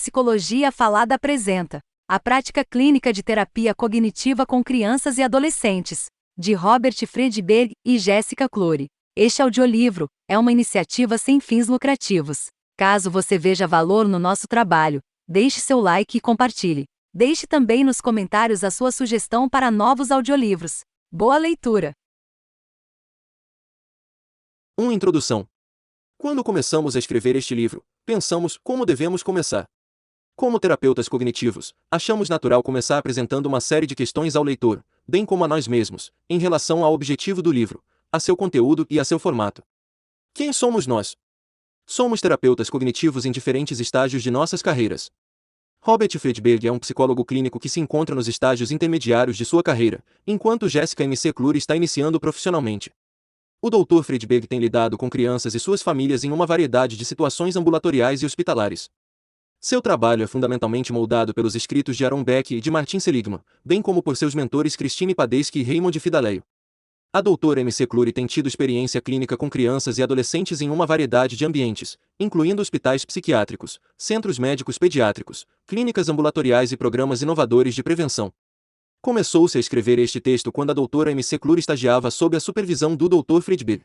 Psicologia Falada apresenta a prática clínica de terapia cognitiva com crianças e adolescentes, de Robert Friedberg e Jessica Clory. Este audiolivro é uma iniciativa sem fins lucrativos. Caso você veja valor no nosso trabalho, deixe seu like e compartilhe. Deixe também nos comentários a sua sugestão para novos audiolivros. Boa leitura! Introdução. Quando começamos a escrever este livro, pensamos como devemos começar. Como terapeutas cognitivos, achamos natural começar apresentando uma série de questões ao leitor, bem como a nós mesmos, em relação ao objetivo do livro, a seu conteúdo e a seu formato. Quem somos nós? Somos terapeutas cognitivos em diferentes estágios de nossas carreiras. Robert Friedberg é um psicólogo clínico que se encontra nos estágios intermediários de sua carreira, enquanto Jessica M.C. Clory está iniciando profissionalmente. O Dr. Friedberg tem lidado com crianças e suas famílias em uma variedade de situações ambulatoriais e hospitalares. Seu trabalho é fundamentalmente moldado pelos escritos de Aaron Beck e de Martin Seligman, bem como por seus mentores Christine Padesky e Raymond Fidaleo. A doutora M.C. Clory tem tido experiência clínica com crianças e adolescentes em uma variedade de ambientes, incluindo hospitais psiquiátricos, centros médicos pediátricos, clínicas ambulatoriais e programas inovadores de prevenção. Começou-se a escrever este texto quando a doutora M.C. Clory estagiava sob a supervisão do Dr. Friedberg.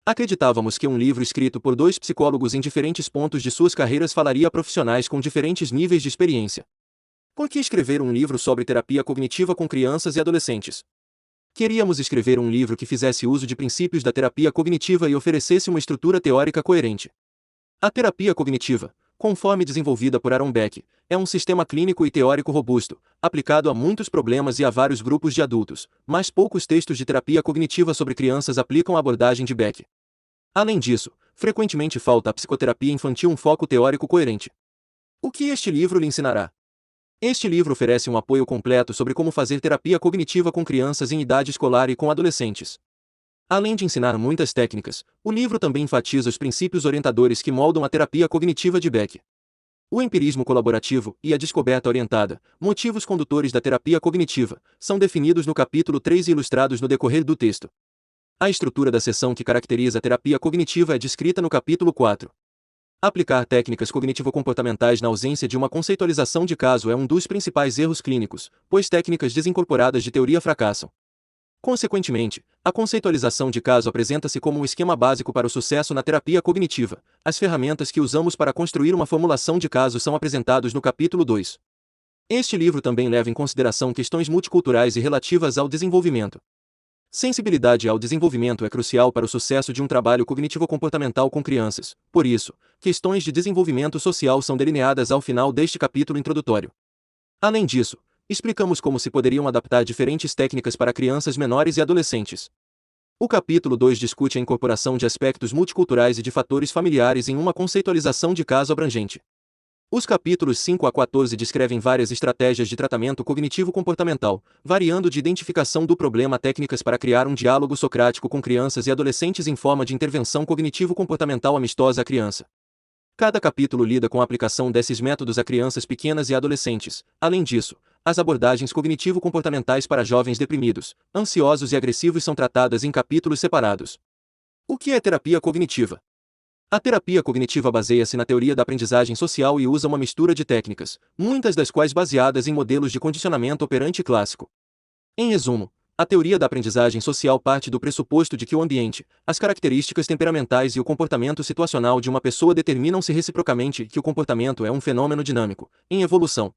Acreditávamos que um livro escrito por dois psicólogos em diferentes pontos de suas carreiras falaria a profissionais com diferentes níveis de experiência. Por que escrever um livro sobre terapia cognitiva com crianças e adolescentes? Queríamos escrever um livro que fizesse uso de princípios da terapia cognitiva e oferecesse uma estrutura teórica coerente. A terapia cognitiva, conforme desenvolvida por Aaron Beck, é um sistema clínico e teórico robusto, aplicado a muitos problemas e a vários grupos de adultos, mas poucos textos de terapia cognitiva sobre crianças aplicam a abordagem de Beck. Além disso, frequentemente falta à psicoterapia infantil um foco teórico coerente. O que este livro lhe ensinará? Este livro oferece um apoio completo sobre como fazer terapia cognitiva com crianças em idade escolar e com adolescentes. Além de ensinar muitas técnicas, o livro também enfatiza os princípios orientadores que moldam a terapia cognitiva de Beck. O empirismo colaborativo e a descoberta orientada, motivos condutores da terapia cognitiva, são definidos no capítulo 3 e ilustrados no decorrer do texto. A estrutura da seção que caracteriza a terapia cognitiva é descrita no capítulo 4. Aplicar técnicas cognitivo-comportamentais na ausência de uma conceitualização de caso é um dos principais erros clínicos, pois técnicas desincorporadas de teoria fracassam. Consequentemente, a conceitualização de caso apresenta-se como um esquema básico para o sucesso na terapia cognitiva. As ferramentas que usamos para construir uma formulação de caso são apresentados no capítulo 2. Este livro também leva em consideração questões multiculturais e relativas ao desenvolvimento. Sensibilidade ao desenvolvimento é crucial para o sucesso de um trabalho cognitivo-comportamental com crianças. Por isso, questões de desenvolvimento social são delineadas ao final deste capítulo introdutório. Além disso, explicamos como se poderiam adaptar diferentes técnicas para crianças menores e adolescentes. O capítulo 2 discute a incorporação de aspectos multiculturais e de fatores familiares em uma conceitualização de caso abrangente. Os capítulos 5 a 14 descrevem várias estratégias de tratamento cognitivo-comportamental, variando de identificação do problema a técnicas para criar um diálogo socrático com crianças e adolescentes em forma de intervenção cognitivo-comportamental amistosa à criança. Cada capítulo lida com a aplicação desses métodos a crianças pequenas e adolescentes. Além disso, as abordagens cognitivo-comportamentais para jovens deprimidos, ansiosos e agressivos são tratadas em capítulos separados. O que é terapia cognitiva? A terapia cognitiva baseia-se na teoria da aprendizagem social e usa uma mistura de técnicas, muitas das quais baseadas em modelos de condicionamento operante clássico. Em resumo, a teoria da aprendizagem social parte do pressuposto de que o ambiente, as características temperamentais e o comportamento situacional de uma pessoa determinam-se reciprocamente e que o comportamento é um fenômeno dinâmico, em evolução.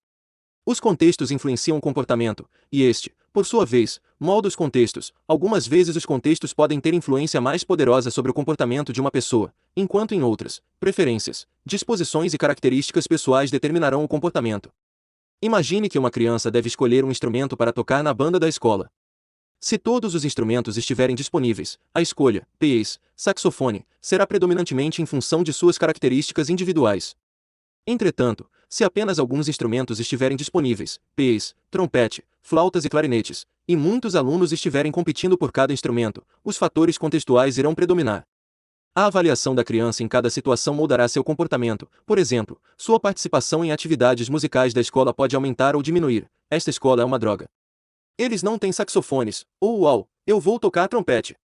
Os contextos influenciam o comportamento, e este, por sua vez, molda os contextos. Algumas vezes os contextos podem ter influência mais poderosa sobre o comportamento de uma pessoa, enquanto em outras, preferências, disposições e características pessoais determinarão o comportamento. Imagine que uma criança deve escolher um instrumento para tocar na banda da escola. Se todos os instrumentos estiverem disponíveis, a escolha, saxofone, será predominantemente em função de suas características individuais. Entretanto, se apenas alguns instrumentos estiverem disponíveis, trompete, flautas e clarinetes, e muitos alunos estiverem competindo por cada instrumento, os fatores contextuais irão predominar. A avaliação da criança em cada situação moldará seu comportamento. Por exemplo, sua participação em atividades musicais da escola pode aumentar ou diminuir. Esta escola é uma droga. Eles não têm saxofones. Ou uau, eu vou tocar trompete.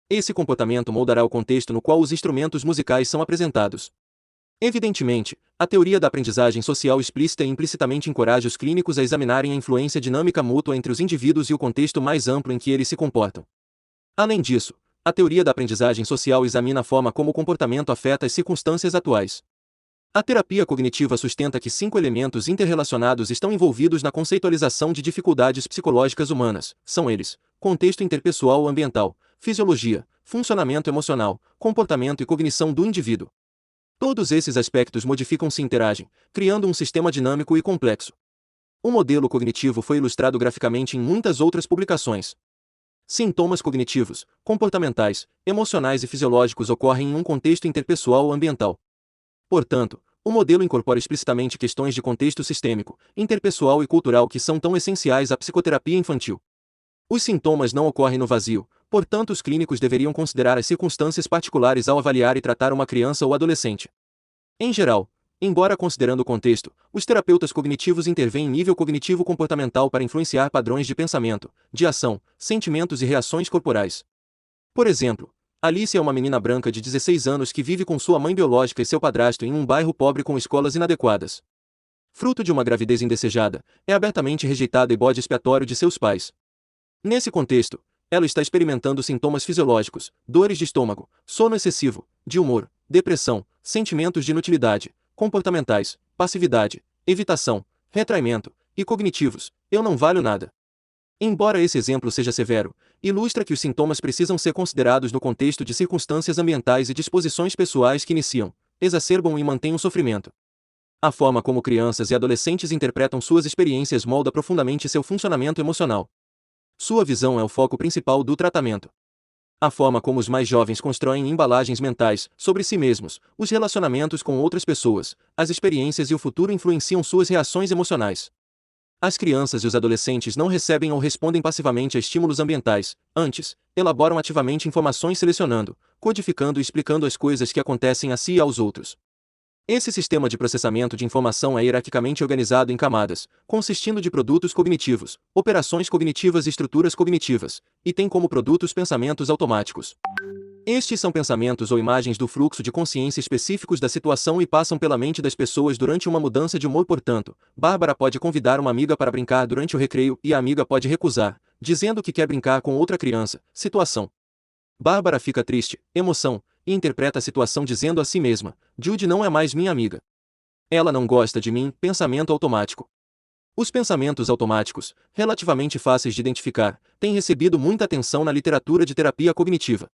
Esse comportamento moldará o contexto no qual os instrumentos musicais são apresentados. Evidentemente, a teoria da aprendizagem social explícita e implicitamente encoraja os clínicos a examinarem a influência dinâmica mútua entre os indivíduos e o contexto mais amplo em que eles se comportam. Além disso, a teoria da aprendizagem social examina a forma como o comportamento afeta as circunstâncias atuais. A terapia cognitiva sustenta que 5 elementos interrelacionados estão envolvidos na conceitualização de dificuldades psicológicas humanas. São eles: contexto interpessoal ou ambiental, fisiologia, funcionamento emocional, comportamento e cognição do indivíduo. Todos esses aspectos modificam-se e interagem, criando um sistema dinâmico e complexo. O modelo cognitivo foi ilustrado graficamente em muitas outras publicações. Sintomas cognitivos, comportamentais, emocionais e fisiológicos ocorrem em um contexto interpessoal ou ambiental. Portanto, o modelo incorpora explicitamente questões de contexto sistêmico, interpessoal e cultural que são tão essenciais à psicoterapia infantil. Os sintomas não ocorrem no vazio, portanto os clínicos deveriam considerar as circunstâncias particulares ao avaliar e tratar uma criança ou adolescente. Em geral, embora considerando o contexto, os terapeutas cognitivos intervêm em nível cognitivo-comportamental para influenciar padrões de pensamento, de ação, sentimentos e reações corporais. Por exemplo, Alice é uma menina branca de 16 anos que vive com sua mãe biológica e seu padrasto em um bairro pobre com escolas inadequadas. Fruto de uma gravidez indesejada, é abertamente rejeitada e bode expiatório de seus pais. Nesse contexto, ela está experimentando sintomas fisiológicos, dores de estômago, sono excessivo, de humor, depressão, sentimentos de inutilidade, comportamentais, passividade, evitação, retraimento, e cognitivos: eu não valho nada. Embora esse exemplo seja severo, ilustra que os sintomas precisam ser considerados no contexto de circunstâncias ambientais e disposições pessoais que iniciam, exacerbam e mantêm o sofrimento. A forma como crianças e adolescentes interpretam suas experiências molda profundamente seu funcionamento emocional. Sua visão é o foco principal do tratamento. A forma como os mais jovens constroem embalagens mentais sobre si mesmos, os relacionamentos com outras pessoas, as experiências e o futuro influenciam suas reações emocionais. As crianças e os adolescentes não recebem ou respondem passivamente a estímulos ambientais, antes, elaboram ativamente informações selecionando, codificando e explicando as coisas que acontecem a si e aos outros. Esse sistema de processamento de informação é hierarquicamente organizado em camadas, consistindo de produtos cognitivos, operações cognitivas e estruturas cognitivas, e tem como produtos pensamentos automáticos. Estes são pensamentos ou imagens do fluxo de consciência específicos da situação e passam pela mente das pessoas durante uma mudança de humor. Portanto, Bárbara pode convidar uma amiga para brincar durante o recreio e a amiga pode recusar, dizendo que quer brincar com outra criança. Situação: Bárbara fica triste, emoção, e interpreta a situação dizendo a si mesma: Judy não é mais minha amiga. Ela não gosta de mim. Pensamento automático. Os pensamentos automáticos, relativamente fáceis de identificar, têm recebido muita atenção na literatura de terapia cognitiva.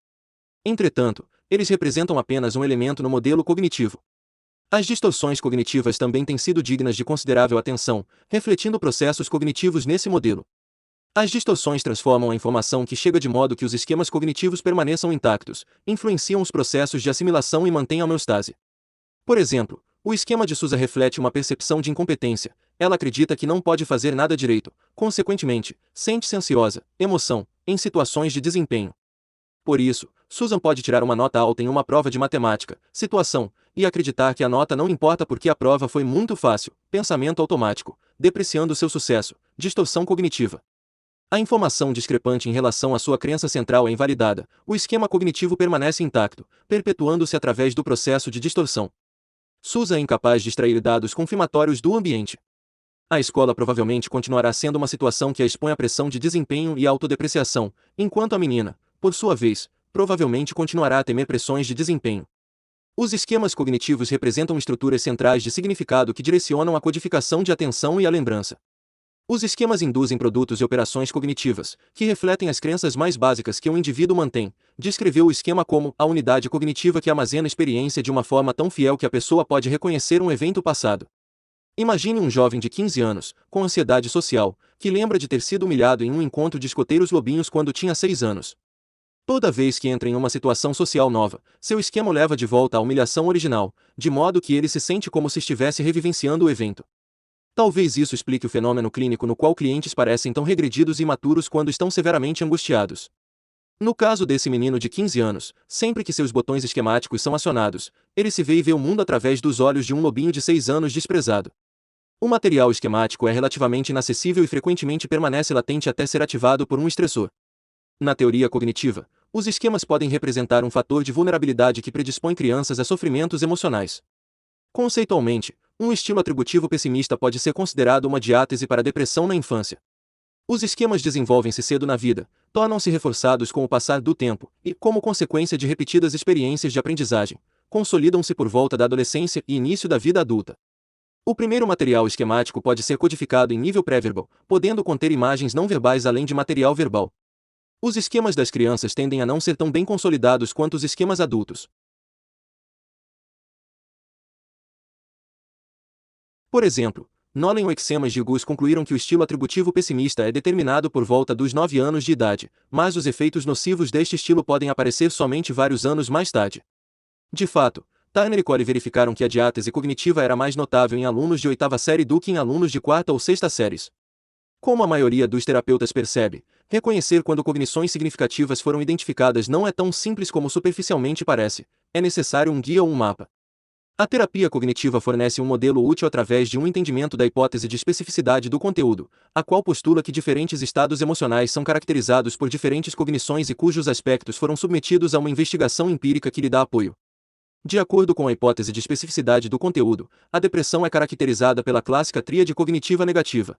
Entretanto, eles representam apenas um elemento no modelo cognitivo. As distorções cognitivas também têm sido dignas de considerável atenção, refletindo processos cognitivos nesse modelo. As distorções transformam a informação que chega de modo que os esquemas cognitivos permaneçam intactos, influenciam os processos de assimilação e mantêm a homeostase. Por exemplo, o esquema de Sousa reflete uma percepção de incompetência. Ela acredita que não pode fazer nada direito, consequentemente, sente-se ansiosa, emoção, em situações de desempenho. Por isso, Susan pode tirar uma nota alta em uma prova de matemática, situação, e acreditar que a nota não importa porque a prova foi muito fácil, pensamento automático, depreciando seu sucesso, distorção cognitiva. A informação discrepante em relação à sua crença central é invalidada, o esquema cognitivo permanece intacto, perpetuando-se através do processo de distorção. Susan é incapaz de extrair dados confirmatórios do ambiente. A escola provavelmente continuará sendo uma situação que a expõe à pressão de desempenho e autodepreciação, enquanto a menina, por sua vez, provavelmente continuará a temer pressões de desempenho. Os esquemas cognitivos representam estruturas centrais de significado que direcionam a codificação de atenção e a lembrança. Os esquemas induzem produtos e operações cognitivas, que refletem as crenças mais básicas que um indivíduo mantém. Descreveu o esquema como a unidade cognitiva que armazena a experiência de uma forma tão fiel que a pessoa pode reconhecer um evento passado. Imagine um jovem de 15 anos, com ansiedade social, que lembra de ter sido humilhado em um encontro de escoteiros lobinhos quando tinha 6 anos. Toda vez que entra em uma situação social nova, seu esquema o leva de volta à humilhação original, de modo que ele se sente como se estivesse revivenciando o evento. Talvez isso explique o fenômeno clínico no qual clientes parecem tão regredidos e imaturos quando estão severamente angustiados. No caso desse menino de 15 anos, sempre que seus botões esquemáticos são acionados, ele se vê e vê o mundo através dos olhos de um lobinho de 6 anos desprezado. O material esquemático é relativamente inacessível e frequentemente permanece latente até ser ativado por um estressor. Na teoria cognitiva, os esquemas podem representar um fator de vulnerabilidade que predispõe crianças a sofrimentos emocionais. Conceitualmente, um estilo atributivo pessimista pode ser considerado uma diátese para a depressão na infância. Os esquemas desenvolvem-se cedo na vida, tornam-se reforçados com o passar do tempo e, como consequência de repetidas experiências de aprendizagem, consolidam-se por volta da adolescência e início da vida adulta. O primeiro material esquemático pode ser codificado em nível pré-verbal, podendo conter imagens não verbais além de material verbal. Os esquemas das crianças tendem a não ser tão bem consolidados quanto os esquemas adultos. Por exemplo, Nolan e Oxemas de Gus concluíram que o estilo atributivo pessimista é determinado por volta dos 9 anos de idade, mas os efeitos nocivos deste estilo podem aparecer somente vários anos mais tarde. De fato, Turner e Corey verificaram que a diátese cognitiva era mais notável em alunos de 8ª série do que em alunos de 4ª ou 6ª séries. Como a maioria dos terapeutas percebe, reconhecer quando cognições significativas foram identificadas não é tão simples como superficialmente parece, é necessário um guia ou um mapa. A terapia cognitiva fornece um modelo útil através de um entendimento da hipótese de especificidade do conteúdo, a qual postula que diferentes estados emocionais são caracterizados por diferentes cognições e cujos aspectos foram submetidos a uma investigação empírica que lhe dá apoio. De acordo com a hipótese de especificidade do conteúdo, a depressão é caracterizada pela clássica tríade cognitiva negativa.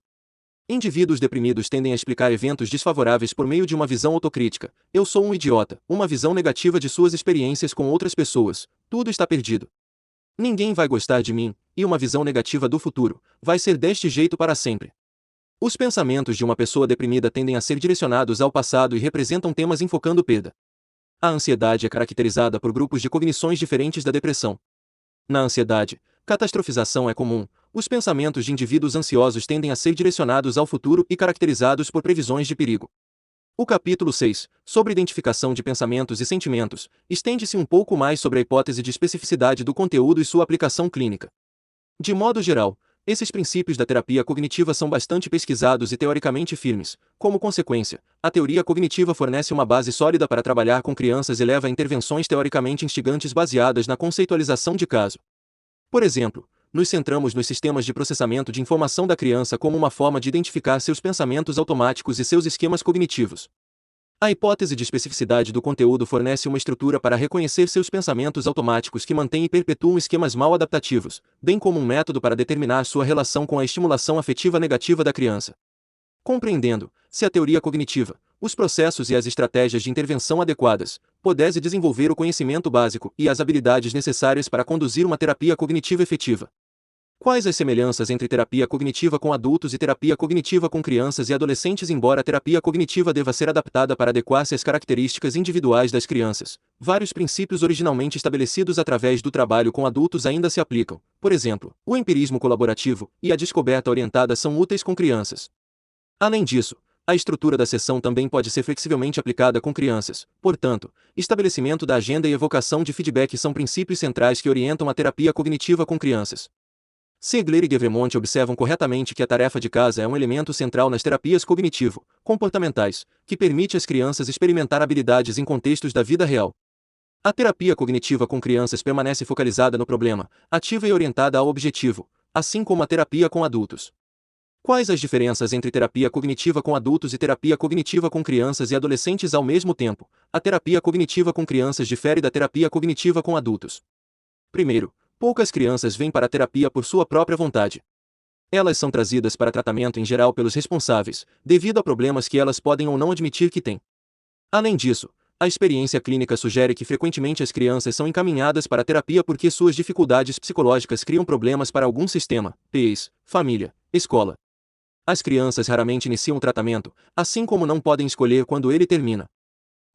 Indivíduos deprimidos tendem a explicar eventos desfavoráveis por meio de uma visão autocrítica: eu sou um idiota, uma visão negativa de suas experiências com outras pessoas, tudo está perdido. Ninguém vai gostar de mim, e uma visão negativa do futuro, vai ser deste jeito para sempre. Os pensamentos de uma pessoa deprimida tendem a ser direcionados ao passado e representam temas enfocando perda. A ansiedade é caracterizada por grupos de cognições diferentes da depressão. Na ansiedade, catastrofização é comum, os pensamentos de indivíduos ansiosos tendem a ser direcionados ao futuro e caracterizados por previsões de perigo. O capítulo 6, sobre identificação de pensamentos e sentimentos, estende-se um pouco mais sobre a hipótese de especificidade do conteúdo e sua aplicação clínica. De modo geral, esses princípios da terapia cognitiva são bastante pesquisados e teoricamente firmes. Como consequência, a teoria cognitiva fornece uma base sólida para trabalhar com crianças e leva a intervenções teoricamente instigantes baseadas na conceitualização de caso. Por exemplo, nos centramos nos sistemas de processamento de informação da criança como uma forma de identificar seus pensamentos automáticos e seus esquemas cognitivos. A hipótese de especificidade do conteúdo fornece uma estrutura para reconhecer seus pensamentos automáticos que mantêm e perpetuam esquemas mal adaptativos, bem como um método para determinar sua relação com a estimulação afetiva negativa da criança. Compreendendo, se a teoria cognitiva, os processos e as estratégias de intervenção adequadas, pudesse desenvolver o conhecimento básico e as habilidades necessárias para conduzir uma terapia cognitiva efetiva. Quais as semelhanças entre terapia cognitiva com adultos e terapia cognitiva com crianças e adolescentes? Embora a terapia cognitiva deva ser adaptada para adequar-se às características individuais das crianças, vários princípios originalmente estabelecidos através do trabalho com adultos ainda se aplicam. Por exemplo, o empirismo colaborativo e a descoberta orientada são úteis com crianças. Além disso, a estrutura da sessão também pode ser flexivelmente aplicada com crianças. Portanto, estabelecimento da agenda e evocação de feedback são princípios centrais que orientam a terapia cognitiva com crianças. Segler e Guevremont observam corretamente que a tarefa de casa é um elemento central nas terapias cognitivo-comportamentais, que permite às crianças experimentar habilidades em contextos da vida real. A terapia cognitiva com crianças permanece focalizada no problema, ativa e orientada ao objetivo, assim como a terapia com adultos. Quais as diferenças entre terapia cognitiva com adultos e terapia cognitiva com crianças e adolescentes ao mesmo tempo? A terapia cognitiva com crianças difere da terapia cognitiva com adultos. Primeiro, poucas crianças vêm para a terapia por sua própria vontade. Elas são trazidas para tratamento em geral pelos responsáveis, devido a problemas que elas podem ou não admitir que têm. Além disso, a experiência clínica sugere que frequentemente as crianças são encaminhadas para a terapia porque suas dificuldades psicológicas criam problemas para algum sistema, pais, família, escola. As crianças raramente iniciam o tratamento, assim como não podem escolher quando ele termina.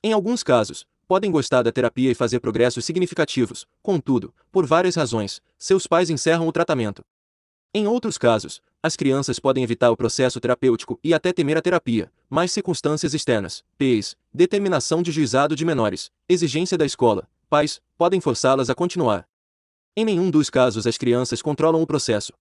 Em alguns casos, podem gostar da terapia e fazer progressos significativos, contudo, por várias razões, seus pais encerram o tratamento. Em outros casos, as crianças podem evitar o processo terapêutico e até temer a terapia, mas circunstâncias externas, pais, determinação de juizado de menores, exigência da escola, pais, podem forçá-las a continuar. Em nenhum dos casos as crianças controlam o processo.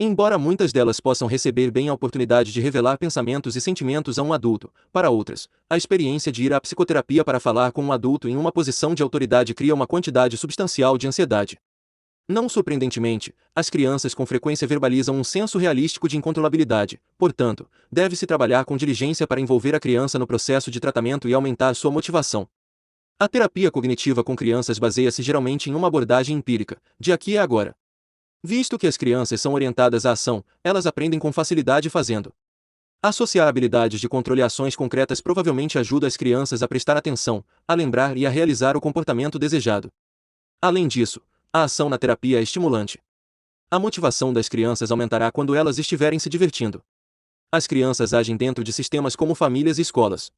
Embora muitas delas possam receber bem a oportunidade de revelar pensamentos e sentimentos a um adulto, para outras, a experiência de ir à psicoterapia para falar com um adulto em uma posição de autoridade cria uma quantidade substancial de ansiedade. Não surpreendentemente, as crianças com frequência verbalizam um senso realístico de incontrolabilidade, portanto, deve-se trabalhar com diligência para envolver a criança no processo de tratamento e aumentar sua motivação. A terapia cognitiva com crianças baseia-se geralmente em uma abordagem empírica, de aqui e agora. Visto que as crianças são orientadas à ação, elas aprendem com facilidade fazendo. Associar habilidades de controle a ações concretas provavelmente ajuda as crianças a prestar atenção, a lembrar e a realizar o comportamento desejado. Além disso, a ação na terapia é estimulante. A motivação das crianças aumentará quando elas estiverem se divertindo. As crianças agem dentro de sistemas como famílias e escolas.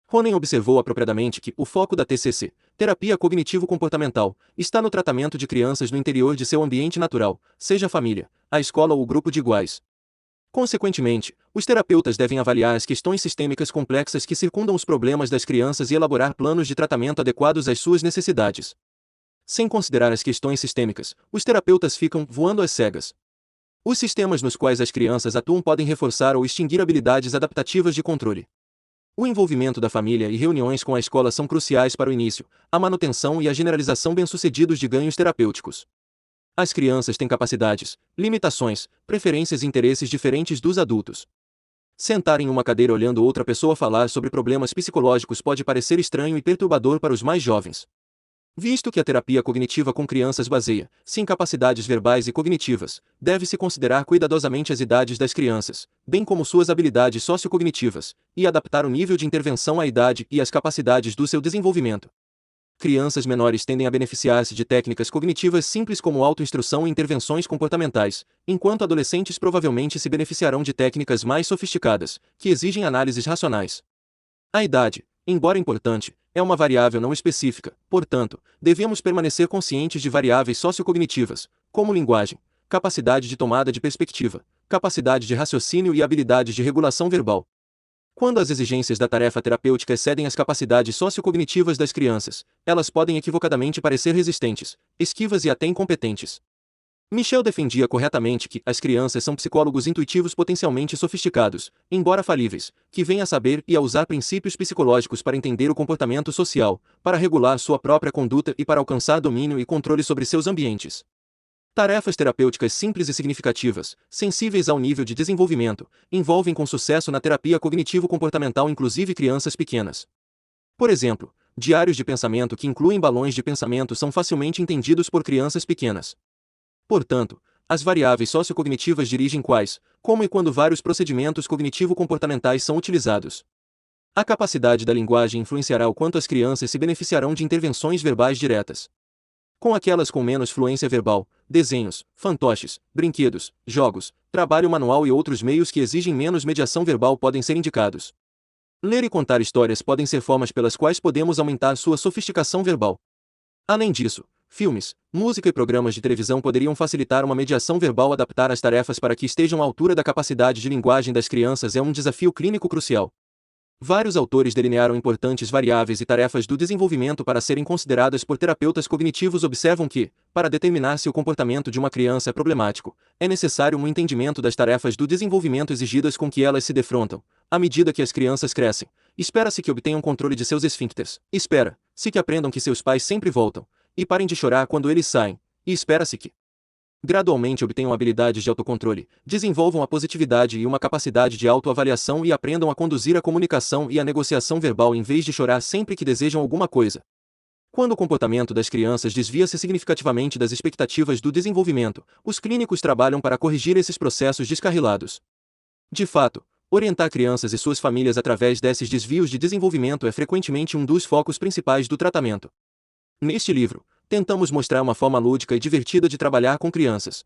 Ronen observou apropriadamente que o foco da TCC, terapia cognitivo-comportamental, está no tratamento de crianças no interior de seu ambiente natural, seja a família, a escola ou o grupo de iguais. Consequentemente, os terapeutas devem avaliar as questões sistêmicas complexas que circundam os problemas das crianças e elaborar planos de tratamento adequados às suas necessidades. Sem considerar as questões sistêmicas, os terapeutas ficam voando às cegas. Os sistemas nos quais as crianças atuam podem reforçar ou extinguir habilidades adaptativas de controle. O envolvimento da família e reuniões com a escola são cruciais para o início, a manutenção e a generalização bem-sucedidos de ganhos terapêuticos. As crianças têm capacidades, limitações, preferências e interesses diferentes dos adultos. Sentar em uma cadeira olhando outra pessoa falar sobre problemas psicológicos pode parecer estranho e perturbador para os mais jovens. Visto que a terapia cognitiva com crianças baseia-se em capacidades verbais e cognitivas, deve-se considerar cuidadosamente as idades das crianças, bem como suas habilidades sociocognitivas, e adaptar o nível de intervenção à idade e às capacidades do seu desenvolvimento. Crianças menores tendem a beneficiar-se de técnicas cognitivas simples como autoinstrução e intervenções comportamentais, enquanto adolescentes provavelmente se beneficiarão de técnicas mais sofisticadas, que exigem análises racionais. A idade, embora importante, é uma variável não específica, portanto, devemos permanecer conscientes de variáveis sociocognitivas, como linguagem, capacidade de tomada de perspectiva, capacidade de raciocínio e habilidades de regulação verbal. Quando as exigências da tarefa terapêutica excedem as capacidades sociocognitivas das crianças, elas podem equivocadamente parecer resistentes, esquivas e até incompetentes. Michel defendia corretamente que as crianças são psicólogos intuitivos potencialmente sofisticados, embora falíveis, que vêm a saber e a usar princípios psicológicos para entender o comportamento social, para regular sua própria conduta e para alcançar domínio e controle sobre seus ambientes. Tarefas terapêuticas simples e significativas, sensíveis ao nível de desenvolvimento, envolvem com sucesso na terapia cognitivo-comportamental inclusive crianças pequenas. Por exemplo, diários de pensamento que incluem balões de pensamento são facilmente entendidos por crianças pequenas. Portanto, as variáveis sociocognitivas dirigem quais, como e quando vários procedimentos cognitivo-comportamentais são utilizados. A capacidade da linguagem influenciará o quanto as crianças se beneficiarão de intervenções verbais diretas. Com aquelas com menos fluência verbal, desenhos, fantoches, brinquedos, jogos, trabalho manual e outros meios que exigem menos mediação verbal podem ser indicados. Ler e contar histórias podem ser formas pelas quais podemos aumentar sua sofisticação verbal. Além disso, filmes, música e programas de televisão poderiam facilitar uma mediação verbal. Adaptar as tarefas para que estejam à altura da capacidade de linguagem das crianças é um desafio clínico crucial. Vários autores delinearam importantes variáveis e tarefas do desenvolvimento para serem consideradas por terapeutas cognitivos. Observam que, para determinar se o comportamento de uma criança é problemático, é necessário um entendimento das tarefas do desenvolvimento exigidas com que elas se defrontam. À medida que as crianças crescem, espera-se que obtenham controle de seus esfíncteres. Espera-se que aprendam que seus pais sempre voltam, e parem de chorar quando eles saem, e espera-se que gradualmente obtenham habilidades de autocontrole, desenvolvam a positividade e uma capacidade de autoavaliação e aprendam a conduzir a comunicação e a negociação verbal em vez de chorar sempre que desejam alguma coisa. Quando o comportamento das crianças desvia-se significativamente das expectativas do desenvolvimento, os clínicos trabalham para corrigir esses processos descarrilados. De fato, orientar crianças e suas famílias através desses desvios de desenvolvimento é frequentemente um dos focos principais do tratamento. Neste livro, tentamos mostrar uma forma lúdica e divertida de trabalhar com crianças.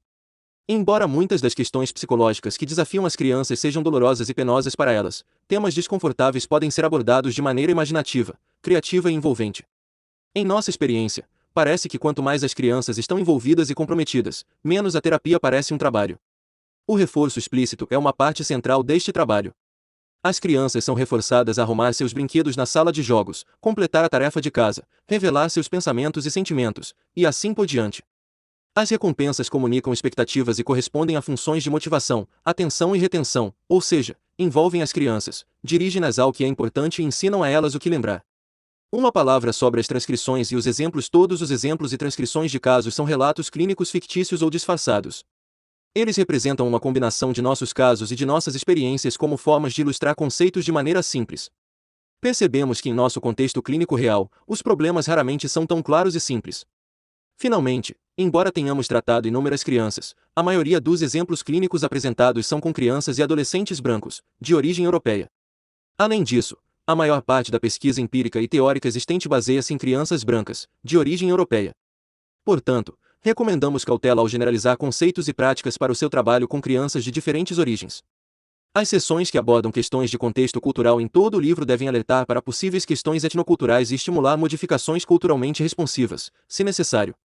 Embora muitas das questões psicológicas que desafiam as crianças sejam dolorosas e penosas para elas, temas desconfortáveis podem ser abordados de maneira imaginativa, criativa e envolvente. Em nossa experiência, parece que quanto mais as crianças estão envolvidas e comprometidas, menos a terapia parece um trabalho. O reforço explícito é uma parte central deste trabalho. As crianças são reforçadas a arrumar seus brinquedos na sala de jogos, completar a tarefa de casa, revelar seus pensamentos e sentimentos, e assim por diante. As recompensas comunicam expectativas e correspondem a funções de motivação, atenção e retenção, ou seja, envolvem as crianças, dirigem-nas ao que é importante e ensinam a elas o que lembrar. Uma palavra sobre as transcrições e os exemplos. Todos os exemplos e transcrições de casos são relatos clínicos fictícios ou disfarçados. Eles representam uma combinação de nossos casos e de nossas experiências como formas de ilustrar conceitos de maneira simples. Percebemos que em nosso contexto clínico real, os problemas raramente são tão claros e simples. Finalmente, Embora tenhamos tratado inúmeras crianças, a maioria dos exemplos clínicos apresentados são com crianças e adolescentes brancos, de origem europeia. Além disso, a maior parte da pesquisa empírica e teórica existente baseia-se em crianças brancas, de origem europeia. Portanto, recomendamos cautela ao generalizar conceitos e práticas para o seu trabalho com crianças de diferentes origens. As seções que abordam questões de contexto cultural em todo o livro devem alertar para possíveis questões etnoculturais e estimular modificações culturalmente responsivas, se necessário.